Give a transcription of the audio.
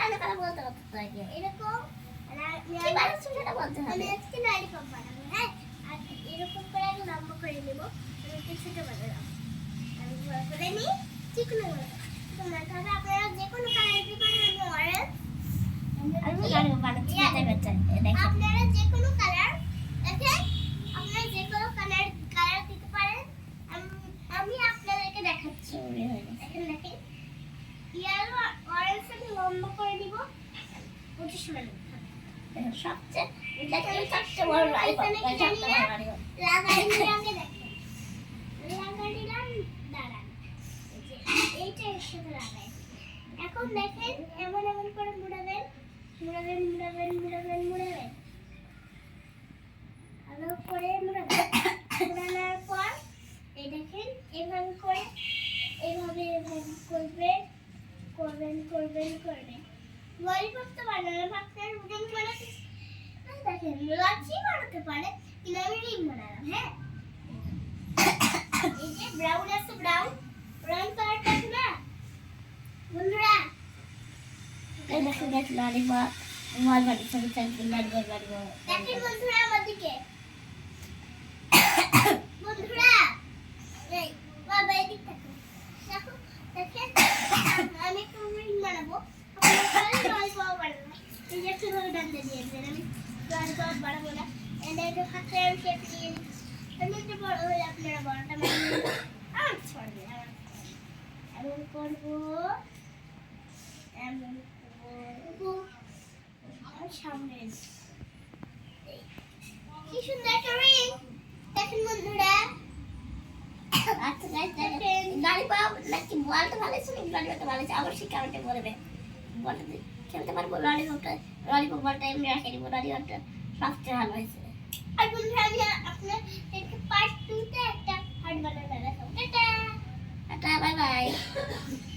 বানানো কথা বলতে হবে তো আগে। এরকম কি বানাচ্ছো সেটা বলতে হবে। আমি আজকে ললিপপ বানাবো, হ্যাঁ। আর এরকম করে আমি লম্বা করে নেব, আমি কিছুটা বানালাম। আমি বড় করে নিই, চিকন করে। তোমরা তাহলে আপনারা যে কোনো কালার দিতে পারেন। আমি অরেঞ্জ, আমি জানি বানাচ্ছি বাচ্চা বাচ্চা দেখো। আপনারা যে কোনো কালার দেখেন, আপনারা যে কোনো কালার দিতে পারেন। আমি আপনাদেরকে দেখাচ্ছি। দেখেন দেখেন, ইয়েলো অরেঞ্জ আমি লম্বা করে দিব 25 মিনিট। সবচেয়ে দেখেন সবচেয়ে বড় ললিপপ লাগাই নিলাম, দেখেন লাগাই নিলাম, দাঁড়ান এইটা এর সাথে লাগাই। এখন দেখেন এমন এমন করে মুড়াবেন, মুড়াবেন মুড়াবেন মুড়াবেন মুড়াবেন, ভালো করে মুড়াবেন। মুড়ানোর পর এই দেখেন এভাবে করে এইভাবে এভাবে করবেন করবেন করবেন করবেন। ললিপপ তো বানানো, আপনার রিং বানাতে দেখেন লাচি বানাতে পারে, কিন্তু আমি রিং বানালাম, হ্যাঁ। এই যে ব্রাউন আছে, ব্রাউন কালারটা আছে না বন্ধুরা, এই দেখো দেখো ললিপপ মল বাড়ি সবই চাইছি ললিপপ বানাবো। দেখেন বন্ধুরা আমার দিকে, বন্ধুরা এই বাবা এদিক দেখো, দেখো দেখেন আমি একটু রিং বানাবো, আপনারা ললিপপ বানাবো। এই যে কিভাবে ডান্ডা দিয়ে দেন, আমি ললিপপ বানাবো না, এটা হাতে আমি শেপ দিয়ে দিই। আমি একটু বড় হলে আপনারা বড়টা বানাবেন। ছড়বে এমন করবো, এমন করবো, আর সামনে কি সুন্দর একটা রিং। দেখেন বন্ধুরা, আচ্ছা গাইস দেখেন ললিপপ নাকি বলটা ভালো ছিল, ললিপপটা ভালো ছিল, অবশ্যই কমেন্টে বলবে। বলটা খেলতে পারবো ললিপপ বলটা এমনি রাখে দিব, ললিপপটা সবচেয়ে ভালো হয়েছে। আর বন্ধুরা আমি আপনাদেরকে পার্ট 2 তে একটা হার্ট বানানো দেখাবো। Tata tata bye bye.